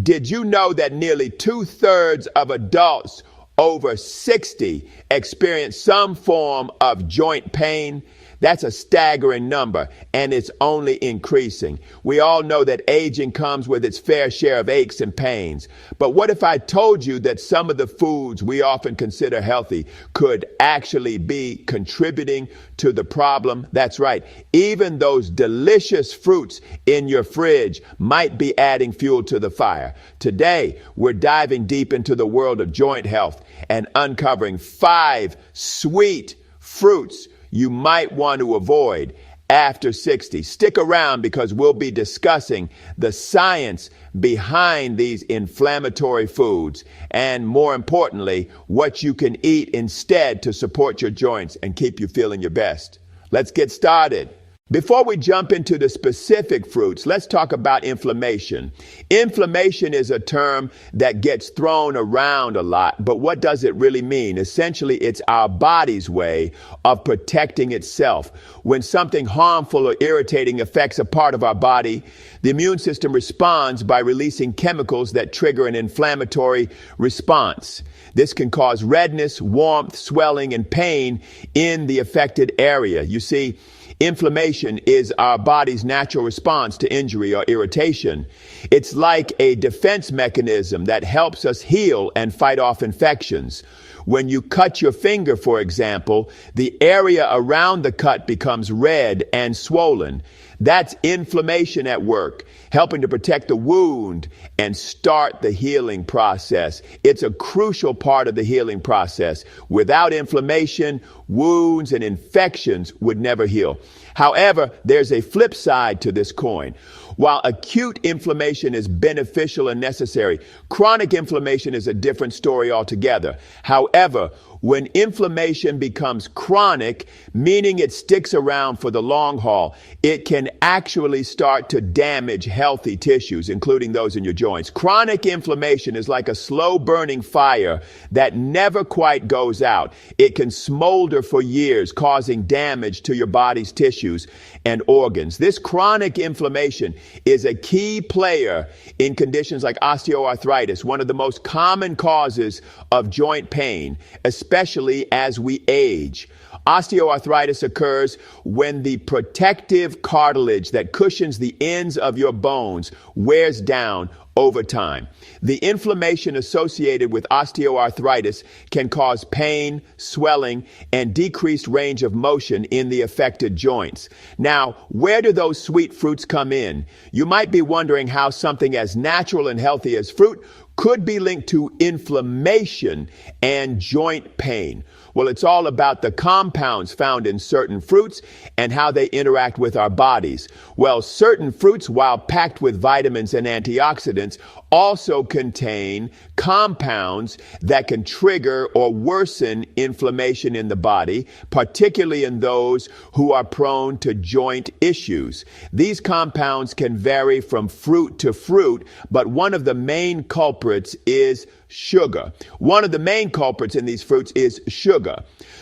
Did you know that nearly 2/3 of adults over 60 experience some form of joint pain? That's a staggering number, and it's only increasing. We all know that aging comes with its fair share of aches and pains. But what if I told you that some of the foods we often consider healthy could actually be contributing to the problem? That's right. Even those delicious fruits in your fridge might be adding fuel to the fire. Today, we're diving deep into the world of joint health and uncovering 5 sweet fruits you might want to avoid after 60. Stick around because we'll be discussing the science behind these inflammatory foods and, more importantly, what you can eat instead to support your joints and keep you feeling your best. Let's get started. Before we jump into the specific fruits, let's talk about inflammation. Inflammation is a term that gets thrown around a lot, but what does it really mean? Essentially, it's our body's way of protecting itself. When something harmful or irritating affects a part of our body, the immune system responds by releasing chemicals that trigger an inflammatory response. This can cause redness, warmth, swelling, and pain in the affected area. You see, inflammation is our body's natural response to injury or irritation. It's like a defense mechanism that helps us heal and fight off infections. When you cut your finger, for example, the area around the cut becomes red and swollen. That's inflammation at work, helping to protect the wound and start the healing process. It's a crucial part of the healing process. Without inflammation, wounds and infections would never heal. However, there's a flip side to this coin. While acute inflammation is beneficial and necessary, chronic inflammation is a different story altogether. However, when inflammation becomes chronic, meaning it sticks around for the long haul, it can actually start to damage healthy tissues, including those in your joints. Chronic inflammation is like a slow burning fire that never quite goes out. It can smolder for years, causing damage to your body's tissues and organs. This chronic inflammation is a key player in conditions like osteoarthritis, one of the most common causes of joint pain, especially as we age. Osteoarthritis occurs when the protective cartilage that cushions the ends of your bones wears down over time. The inflammation associated with osteoarthritis can cause pain, swelling, and decreased range of motion in the affected joints. Now, where do those sweet fruits come in? You might be wondering how something as natural and healthy as fruit could be linked to inflammation and joint pain. Well, it's all about the compounds found in certain fruits and how they interact with our bodies. Well, certain fruits, while packed with vitamins and antioxidants, also contain compounds that can trigger or worsen inflammation in the body, particularly in those who are prone to joint issues. These compounds can vary from fruit to fruit, but one of the main culprits is sugar. One of the main culprits in these fruits is sugar.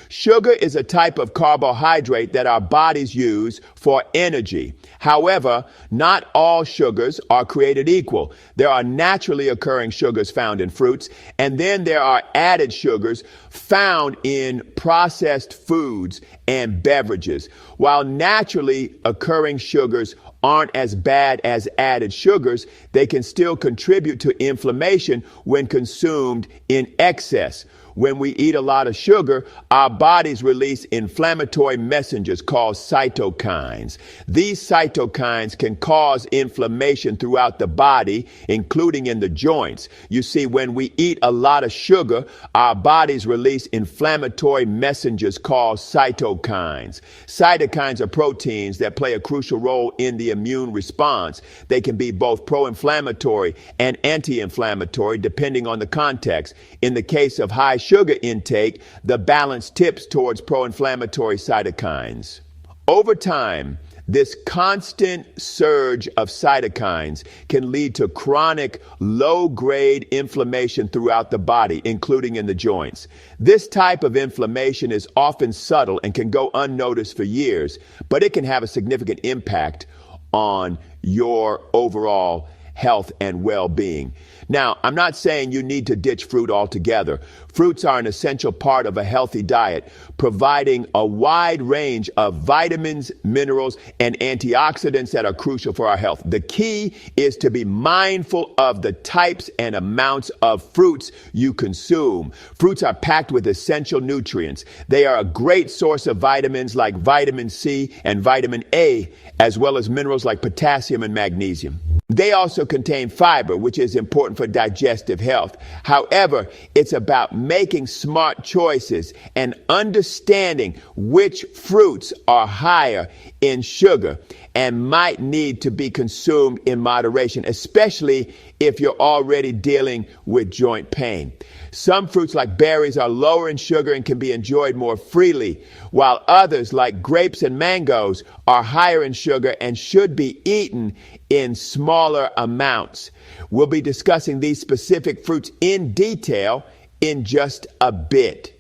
Sugar is a type of carbohydrate that our bodies use for energy. However, not all sugars are created equal. There are naturally occurring sugars found in fruits, and then there are added sugars found in processed foods and beverages. While naturally occurring sugars aren't as bad as added sugars, they can still contribute to inflammation when consumed in excess. When we eat a lot of sugar, our bodies release inflammatory messengers called cytokines. These cytokines can cause inflammation throughout the body, including in the joints. You see, when we eat a lot of sugar, our bodies release inflammatory messengers called cytokines. Cytokines are proteins that play a crucial role in the immune response. They can be both pro-inflammatory and anti-inflammatory, depending on the context. In the case of high sugar intake, the balance tips towards pro-inflammatory cytokines. Over time, this constant surge of cytokines can lead to chronic low-grade inflammation throughout the body, including in the joints. This type of inflammation is often subtle and can go unnoticed for years, but it can have a significant impact on your overall health and well-being. Now, I'm not saying you need to ditch fruit altogether. Fruits are an essential part of a healthy diet, providing a wide range of vitamins, minerals, and antioxidants that are crucial for our health. The key is to be mindful of the types and amounts of fruits you consume. Fruits are packed with essential nutrients. They are a great source of vitamins like vitamin C and vitamin A, as well as minerals like potassium and magnesium. They also contain fiber, which is important for digestive health. However, it's about making smart choices and understanding which fruits are higher in sugar and might need to be consumed in moderation, especially if you're already dealing with joint pain. Some fruits like berries are lower in sugar and can be enjoyed more freely, while others like grapes and mangoes are higher in sugar and should be eaten in smaller amounts. We'll be discussing these specific fruits in detail in just a bit.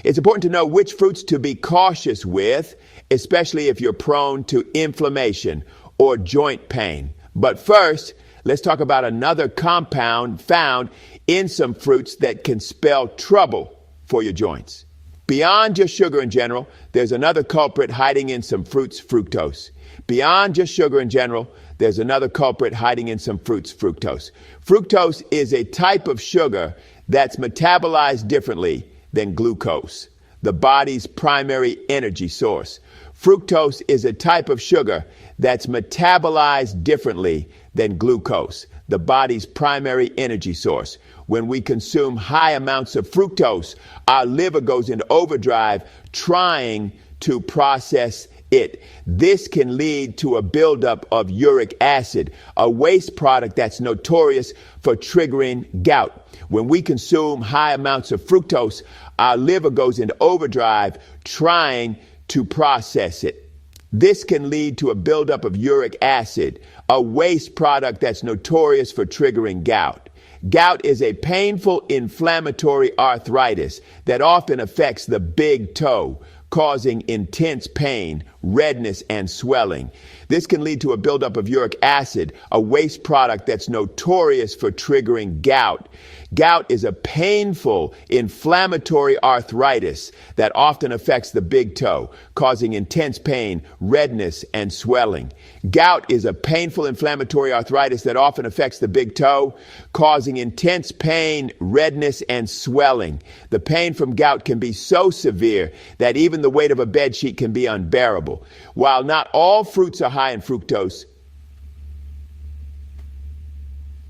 It's important to know which fruits to be cautious with, especially if you're prone to inflammation or joint pain. But first, let's talk about another compound found in some fruits that can spell trouble for your joints. Beyond just sugar in general, there's another culprit hiding in some fruits, fructose. Beyond just sugar in general, there's another culprit hiding in some fruits, fructose. Fructose is a type of sugar that's metabolized differently than glucose, the body's primary energy source. Fructose is a type of sugar that's metabolized differently than glucose, the body's primary energy source. When we consume high amounts of fructose, our liver goes into overdrive trying to process it. This can lead to a buildup of uric acid, a waste product that's notorious for triggering gout. When we consume high amounts of fructose, our liver goes into overdrive trying to process it. This can lead to a buildup of uric acid, a waste product that's notorious for triggering gout. Gout is a painful inflammatory arthritis that often affects the big toe, causing intense pain, redness, and swelling. This can lead to a buildup of uric acid, a waste product that's notorious for triggering gout. Gout is a painful inflammatory arthritis that often affects the big toe, causing intense pain, redness, and swelling. Gout is a painful inflammatory arthritis that often affects the big toe, causing intense pain, redness, and swelling. The pain from gout can be so severe that even the weight of a bedsheet can be unbearable. While not all fruits are high in fructose,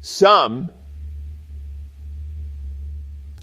some,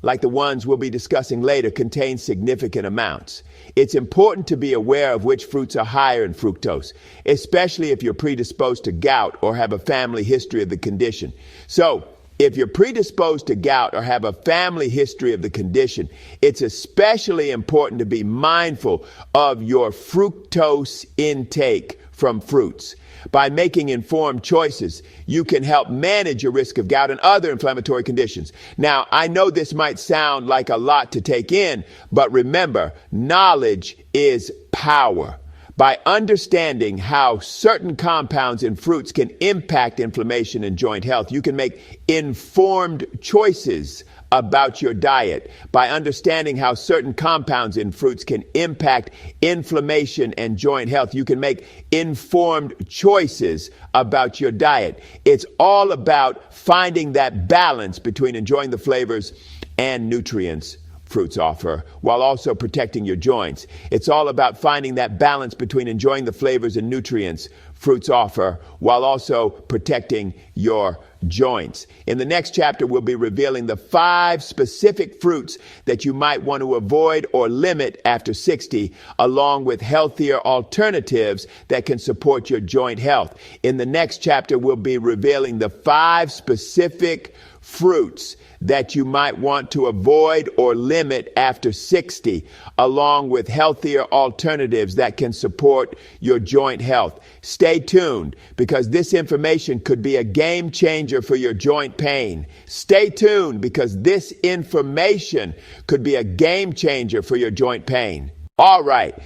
like the ones we'll be discussing later, contain significant amounts. It's important to be aware of which fruits are higher in fructose, especially if you're predisposed to gout or have a family history of the condition. So, if you're predisposed to gout or have a family history of the condition, it's especially important to be mindful of your fructose intake from fruits. By making informed choices, you can help manage your risk of gout and other inflammatory conditions. Now, I know this might sound like a lot to take in, but remember, knowledge is power. By understanding how certain compounds in fruits can impact inflammation and joint health, you can make informed choices about your diet. By understanding how certain compounds in fruits can impact inflammation and joint health, you can make informed choices about your diet. It's all about finding that balance between enjoying the flavors and nutrients fruits offer, while also protecting your joints. It's all about finding that balance between enjoying the flavors and nutrients fruits offer, while also protecting your joints. In the next chapter, we'll be revealing the 5 specific fruits that you might want to avoid or limit after 60, along with healthier alternatives that can support your joint health. In the next chapter, we'll be revealing the 5 specific fruits that you might want to avoid or limit after 60, along with healthier alternatives that can support your joint health. Stay tuned, because this information could be a game changer for your joint pain. Stay tuned, because this information could be a game changer for your joint pain. All right.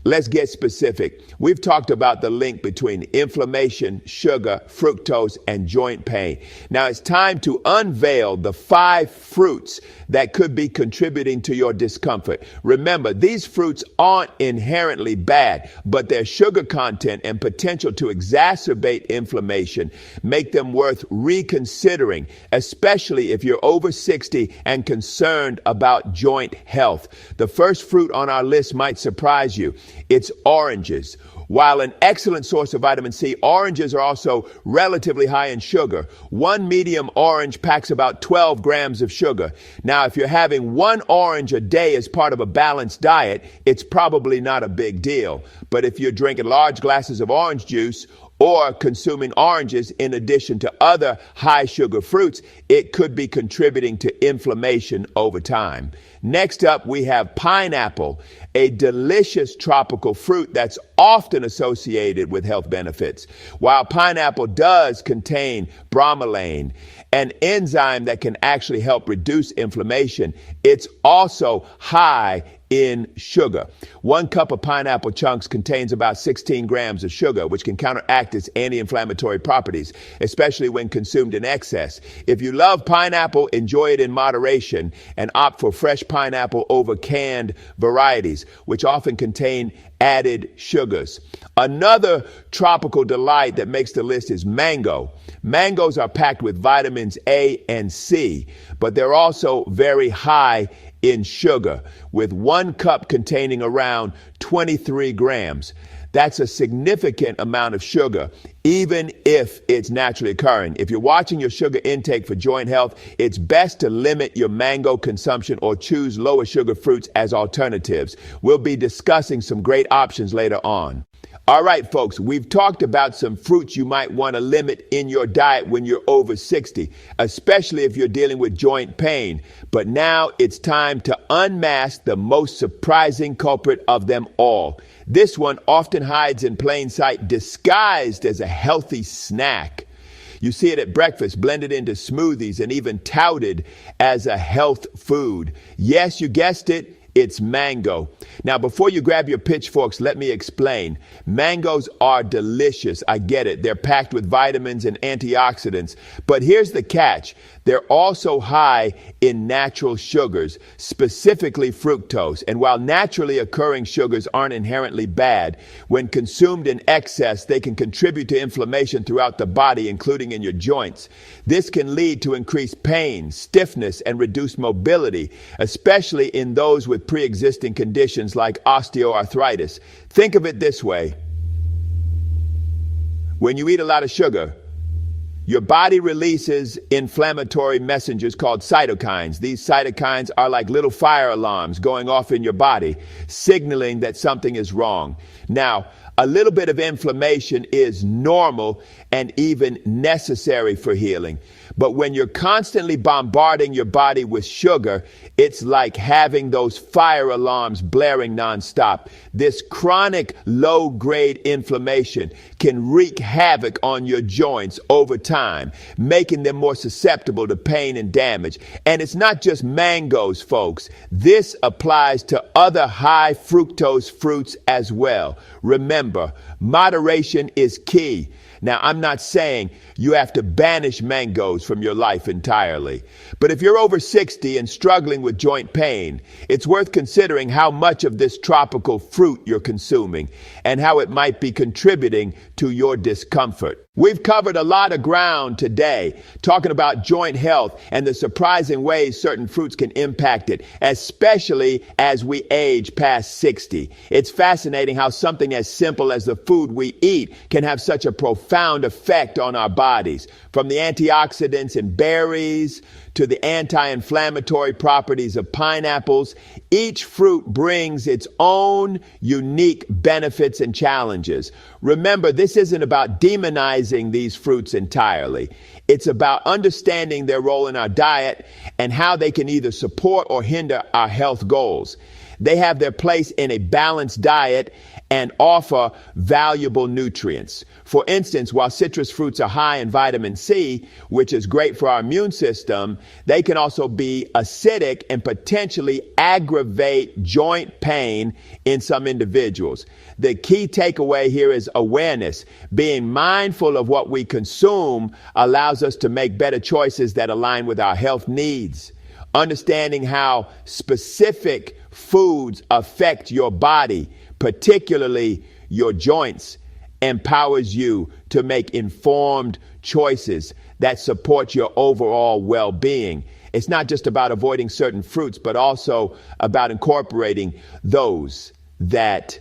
Let's get specific. We've talked about the link between inflammation, sugar, fructose, and joint pain. Now it's time to unveil the 5 fruits that could be contributing to your discomfort. Remember, these fruits aren't inherently bad, but their sugar content and potential to exacerbate inflammation make them worth reconsidering, especially if you're over 60 and concerned about joint health. The first fruit on our list might surprise you. It's oranges. While an excellent source of vitamin C, oranges are also relatively high in sugar. One medium orange packs about 12 grams of sugar. Now, if you're having 1 orange a day as part of a balanced diet, it's probably not a big deal. But if you're drinking large glasses of orange juice or consuming oranges in addition to other high sugar fruits, it could be contributing to inflammation over time. Next up, we have pineapple, a delicious tropical fruit that's often associated with health benefits. While pineapple does contain bromelain, an enzyme that can actually help reduce inflammation, it's also high in sugar. 1 cup of pineapple chunks contains about 16 grams of sugar, which can counteract its anti-inflammatory properties, especially when consumed in excess. If you love pineapple, enjoy it in moderation and opt for fresh pineapple over canned varieties, which often contain added sugars. Another tropical delight that makes the list is mango. Mangoes are packed with vitamins A and C, but they're also very high in sugar, with 1 cup containing around 23 grams. That's a significant amount of sugar, even if it's naturally occurring. If you're watching your sugar intake for joint health, it's best to limit your mango consumption or choose lower sugar fruits as alternatives. We'll be discussing some great options later on. All right, folks, we've talked about some fruits you might want to limit in your diet when you're over 60, especially if you're dealing with joint pain. But now it's time to unmask the most surprising culprit of them all. This one often hides in plain sight, disguised as a healthy snack. You see it at breakfast, blended into smoothies, and even touted as a health food. Yes, you guessed it. It's mango. Now, before you grab your pitchforks, let me explain. Mangoes are delicious. I get it. They're packed with vitamins and antioxidants. But here's the catch. They're also high in natural sugars, specifically fructose. And while naturally occurring sugars aren't inherently bad, when consumed in excess, they can contribute to inflammation throughout the body, including in your joints. This can lead to increased pain, stiffness, and reduced mobility, especially in those with pre-existing conditions like osteoarthritis. Think of it this way. When you eat a lot of sugar, your body releases inflammatory messengers called cytokines. These cytokines are like little fire alarms going off in your body, signaling that something is wrong. Now, a little bit of inflammation is normal and even necessary for healing. But when you're constantly bombarding your body with sugar, it's like having those fire alarms blaring nonstop. This chronic low-grade inflammation can wreak havoc on your joints over time, making them more susceptible to pain and damage. And it's not just mangoes, folks. This applies to other high fructose fruits as well. Remember, moderation is key. Now, I'm not saying you have to banish mangoes from your life entirely. But if you're over 60 and struggling with joint pain, it's worth considering how much of this tropical fruit you're consuming and how it might be contributing to your discomfort. We've covered a lot of ground today, talking about joint health and the surprising ways certain fruits can impact it, especially as we age past 60. It's fascinating how something as simple as the food we eat can have such a profound effect on our bodies, from the antioxidants in berries to the anti-inflammatory properties of pineapples. Each fruit brings its own unique benefits and challenges. Remember, this isn't about demonizing these fruits entirely. It's about understanding their role in our diet and how they can either support or hinder our health goals. They have their place in a balanced diet and offer valuable nutrients. For instance, while citrus fruits are high in vitamin C, which is great for our immune system, they can also be acidic and potentially aggravate joint pain in some individuals. The key takeaway here is awareness. Being mindful of what we consume allows us to make better choices that align with our health needs. Understanding how specific foods affect your body, particularly your joints, empowers you to make informed choices that support your overall well-being. It's not just about avoiding certain fruits, but also about incorporating those that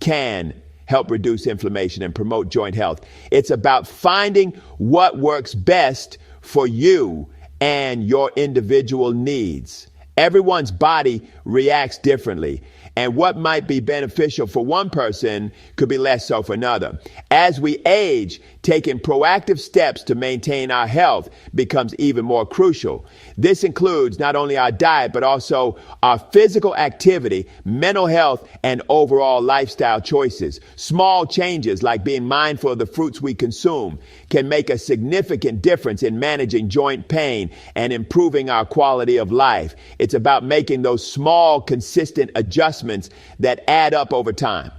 can help reduce inflammation and promote joint health. It's about finding what works best for you and your individual needs. Everyone's body reacts differently, and what might be beneficial for one person could be less so for another. As we age, taking proactive steps to maintain our health becomes even more crucial. This includes not only our diet, but also our physical activity, mental health, and overall lifestyle choices. Small changes like being mindful of the fruits we consume can make a significant difference in managing joint pain and improving our quality of life. It's about making those small, consistent adjustments that add up over time.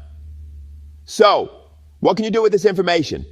So, what can you do with this information?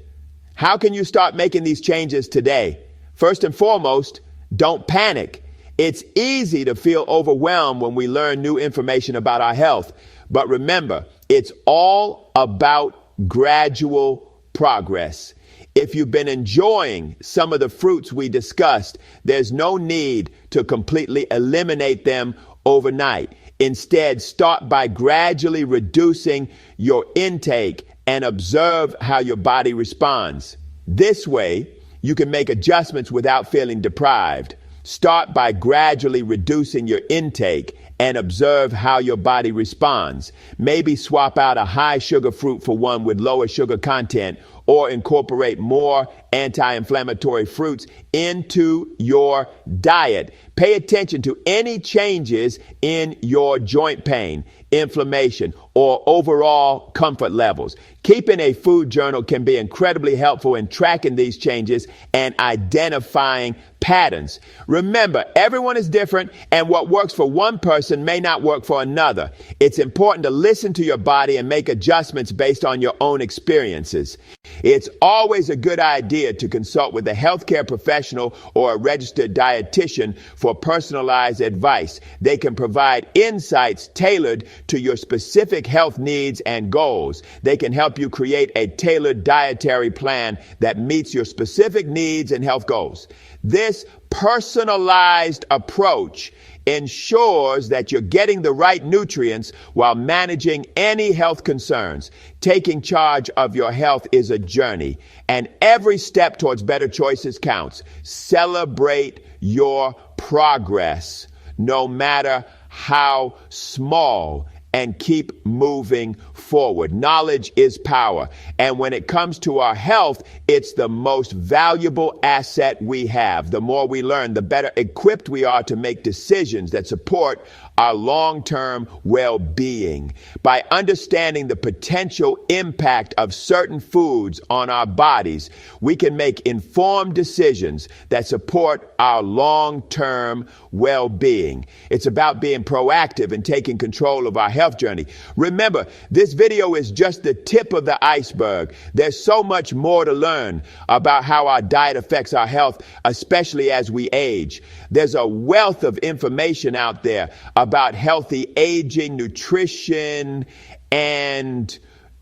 How can you start making these changes today? First and foremost, don't panic. It's easy to feel overwhelmed when we learn new information about our health. But remember, it's all about gradual progress. If you've been enjoying some of the fruits we discussed, there's no need to completely eliminate them overnight. Instead, start by gradually reducing your intake and observe how your body responds. This way, you can make adjustments without feeling deprived. Start by gradually reducing your intake and observe how your body responds. Maybe swap out a high sugar fruit for one with lower sugar content, or incorporate more anti-inflammatory fruits into your diet. Pay attention to any changes in your joint pain, inflammation, or overall comfort levels. Keeping a food journal can be incredibly helpful in tracking these changes and identifying patterns. Remember, everyone is different, and what works for one person may not work for another. It's important to listen to your body and make adjustments based on your own experiences. It's always a good idea to consult with a healthcare professional or a registered dietitian for personalized advice. They can provide insights tailored to your specific health needs and goals. They can help you create a tailored dietary plan that meets your specific needs and health goals. This personalized approach ensures that you're getting the right nutrients while managing any health concerns. Taking charge of your health is a journey, and every step towards better choices counts. Celebrate your progress, no matter how small, and keep moving forward. Knowledge is power. And when it comes to our health, it's the most valuable asset we have. The more we learn, the better equipped we are to make decisions that support our long-term well-being. By understanding the potential impact of certain foods on our bodies, we can make informed decisions that support our long-term well-being. It's about being proactive and taking control of our health journey. Remember, this video is just the tip of the iceberg. There's so much more to learn about how our diet affects our health, especially as we age. There's a wealth of information out there about healthy aging, nutrition, and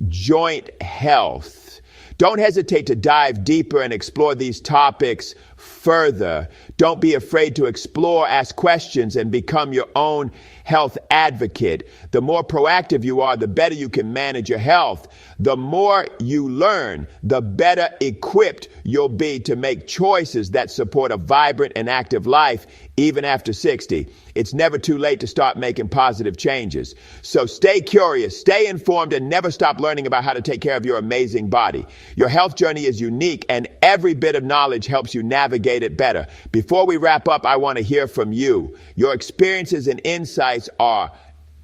joint health. Don't hesitate to dive deeper and explore these topics further. Don't be afraid to explore, ask questions, and become your own health advocate. The more proactive you are, the better you can manage your health. The more you learn, the better equipped you'll be to make choices that support a vibrant and active life, even after 60. It's never too late to start making positive changes. So stay curious, stay informed, and never stop learning about how to take care of your amazing body. Your health journey is unique, and every bit of knowledge helps you navigate it better. Before we wrap up, I want to hear from you. Your experiences and insights are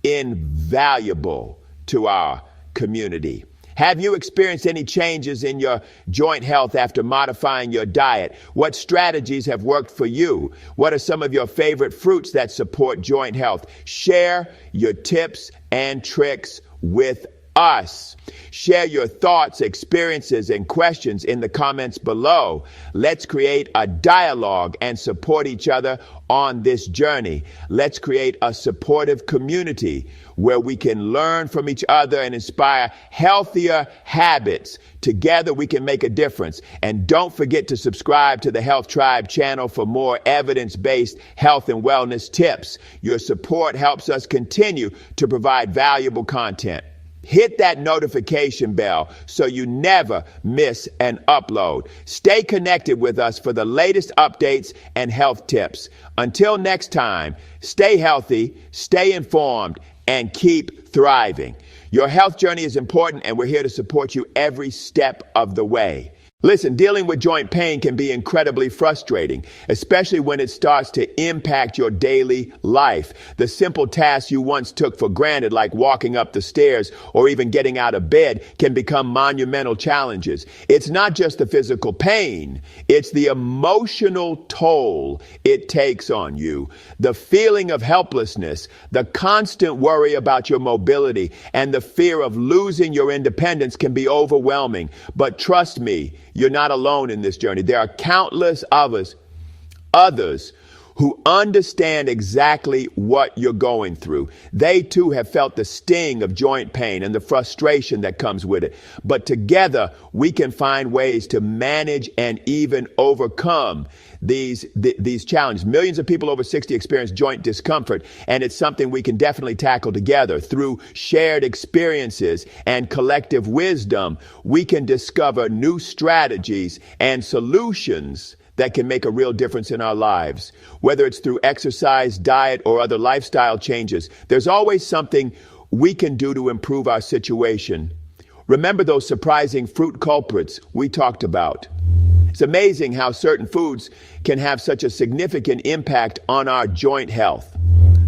invaluable to our community. Have you experienced any changes in your joint health after modifying your diet? What strategies have worked for you? What are some of your favorite fruits that support joint health? Share your tips and tricks with us. Share your thoughts, experiences, and questions in the comments below. Let's create a dialogue and support each other on this journey. Let's create a supportive community where we can learn from each other and inspire healthier habits. Together we can make a difference. And don't forget to subscribe to the Health Tribe channel for more evidence-based health and wellness tips. Your support helps us continue to provide valuable content. Hit that notification bell so you never miss an upload. Stay connected with us for the latest updates and health tips. Until next time, stay healthy, stay informed, and keep thriving. Your health journey is important, and we're here to support you every step of the way. Listen, dealing with joint pain can be incredibly frustrating, especially when it starts to impact your daily life. The simple tasks you once took for granted, like walking up the stairs or even getting out of bed, can become monumental challenges. It's not just the physical pain, it's the emotional toll it takes on you. The feeling of helplessness, the constant worry about your mobility, and the fear of losing your independence can be overwhelming. But trust me, you're not alone in this journey. There are countless of us, others who understand exactly what you're going through. They too have felt the sting of joint pain and the frustration that comes with it. But together we can find ways to manage and even overcome these challenges. Millions of people over 60 experience joint discomfort, and it's something we can definitely tackle together. Through shared experiences and collective wisdom, we can discover new strategies and solutions that can make a real difference in our lives. Whether it's through exercise, diet, or other lifestyle changes, there's always something we can do to improve our situation. Remember those surprising fruit culprits we talked about. It's amazing how certain foods can have such a significant impact on our joint health.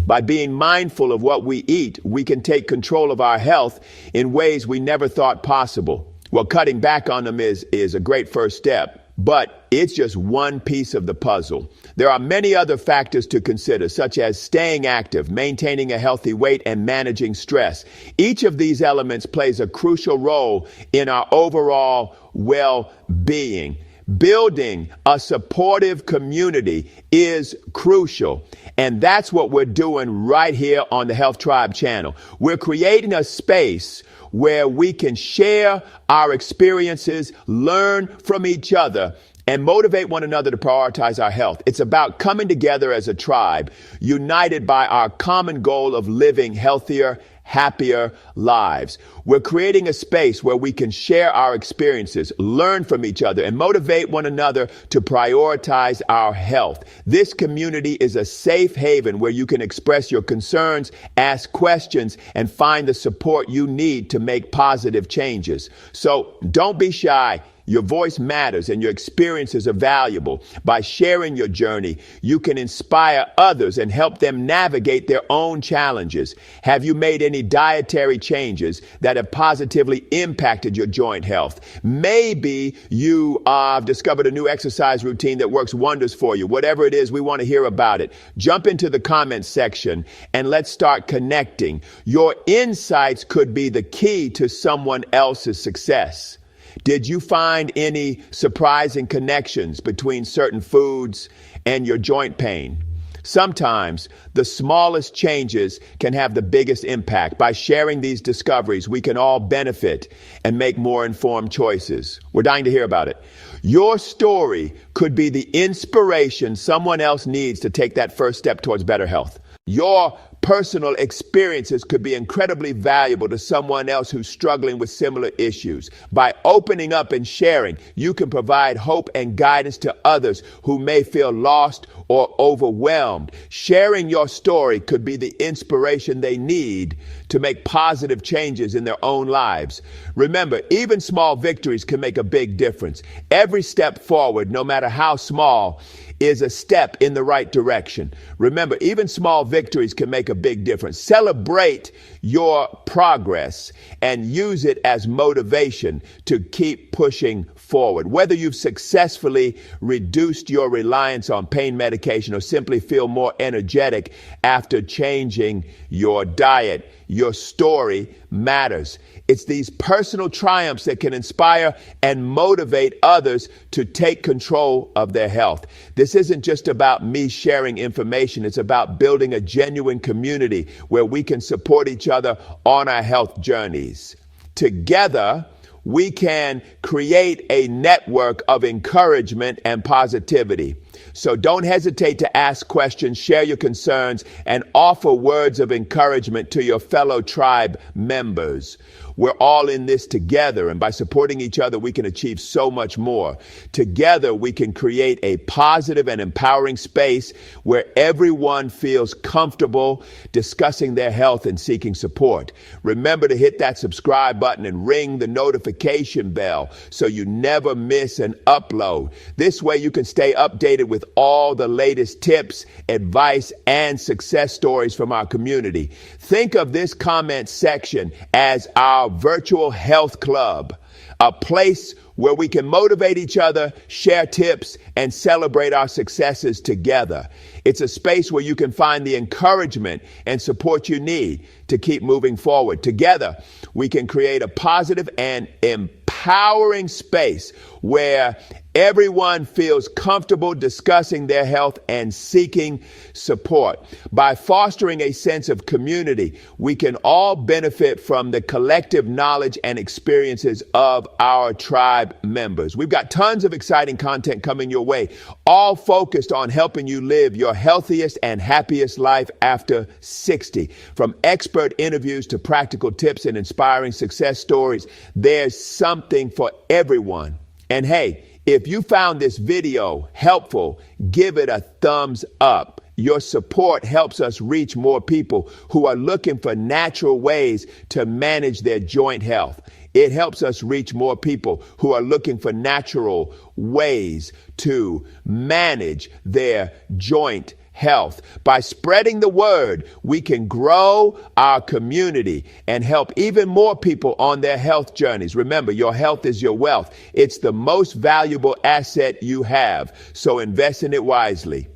By being mindful of what we eat, we can take control of our health in ways we never thought possible. Well, cutting back on them is a great first step, but it's just one piece of the puzzle. There are many other factors to consider, such as staying active, maintaining a healthy weight, and managing stress. Each of these elements plays a crucial role in our overall well-being. Building a supportive community is crucial. And that's what we're doing right here on the Health Tribe channel. We're creating a space where we can share our experiences, learn from each other, and motivate one another to prioritize our health. It's about coming together as a tribe, united by our common goal of living healthier, happier lives. We're creating a space where we can share our experiences, learn from each other, and motivate one another to prioritize our health. This community is a safe haven where you can express your concerns, ask questions, and find the support you need to make positive changes. So don't be shy. Your voice matters and your experiences are valuable. By sharing your journey, you can inspire others and help them navigate their own challenges. Have you made any dietary changes that have positively impacted your joint health? Maybe you have discovered a new exercise routine that works wonders for you. Whatever it is, we want to hear about it. Jump into the comments section and let's start connecting. Your insights could be the key to someone else's success. Did you find any surprising connections between certain foods and your joint pain? Sometimes the smallest changes can have the biggest impact. By sharing these discoveries, we can all benefit and make more informed choices. We're dying to hear about it. Your story could be the inspiration someone else needs to take that first step towards better health. Your personal experiences could be incredibly valuable to someone else who's struggling with similar issues. By opening up and sharing, you can provide hope and guidance to others who may feel lost or overwhelmed. Sharing your story could be the inspiration they need to make positive changes in their own lives. Remember, even small victories can make a big difference. Every step forward, no matter how small, is a step in the right direction. Remember, even small victories can make a big difference. Celebrate your progress and use it as motivation to keep pushing forward. Whether you've successfully reduced your reliance on pain medication or simply feel more energetic after changing your diet, your story matters. It's these personal triumphs that can inspire and motivate others to take control of their health. This isn't just about me sharing information. It's about building a genuine community where we can support each other on our health journeys. Together, we can create a network of encouragement and positivity. So don't hesitate to ask questions, share your concerns, and offer words of encouragement to your fellow tribe members. We're all in this together, and by supporting each other, we can achieve so much more. Together, we can create a positive and empowering space where everyone feels comfortable discussing their health and seeking support. Remember to hit that subscribe button and ring the notification bell so you never miss an upload. This way, you can stay updated with all the latest tips, advice, and success stories from our community. Think of this comment section as our virtual health club, a place where we can motivate each other, share tips, and celebrate our successes together. It's a space where you can find the encouragement and support you need to keep moving forward. Together, we can create a positive and empowering space where everyone feels comfortable discussing their health and seeking support. By fostering a sense of community, we can all benefit from the collective knowledge and experiences of our tribe members. We've got tons of exciting content coming your way, all focused on helping you live your healthiest and happiest life after 60. From expert interviews to practical tips and inspiring success stories, there's something for everyone. And hey, if you found this video helpful, give it a thumbs up. Your support helps us reach more people who are looking for natural ways to manage their joint health. It helps us reach more people who are looking for natural ways to manage their joint health. By spreading the word, we can grow our community and help even more people on their health journeys. Remember, your health is your wealth. It's the most valuable asset you have. So invest in it wisely.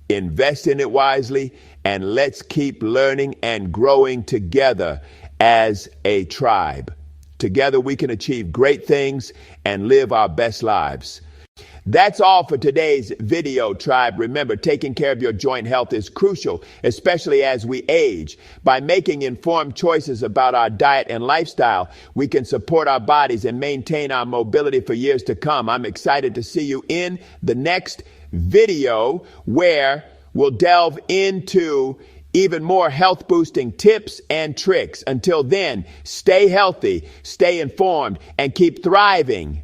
Invest in it wisely, and let's keep learning and growing together as a tribe. Together we can achieve great things and live our best lives. That's all for today's video, tribe. Remember, taking care of your joint health is crucial, especially as we age. By making informed choices about our diet and lifestyle, we can support our bodies and maintain our mobility for years to come. I'm excited to see you in the next video where we'll delve into even more health boosting tips and tricks. Until then, stay healthy, stay informed, and keep thriving.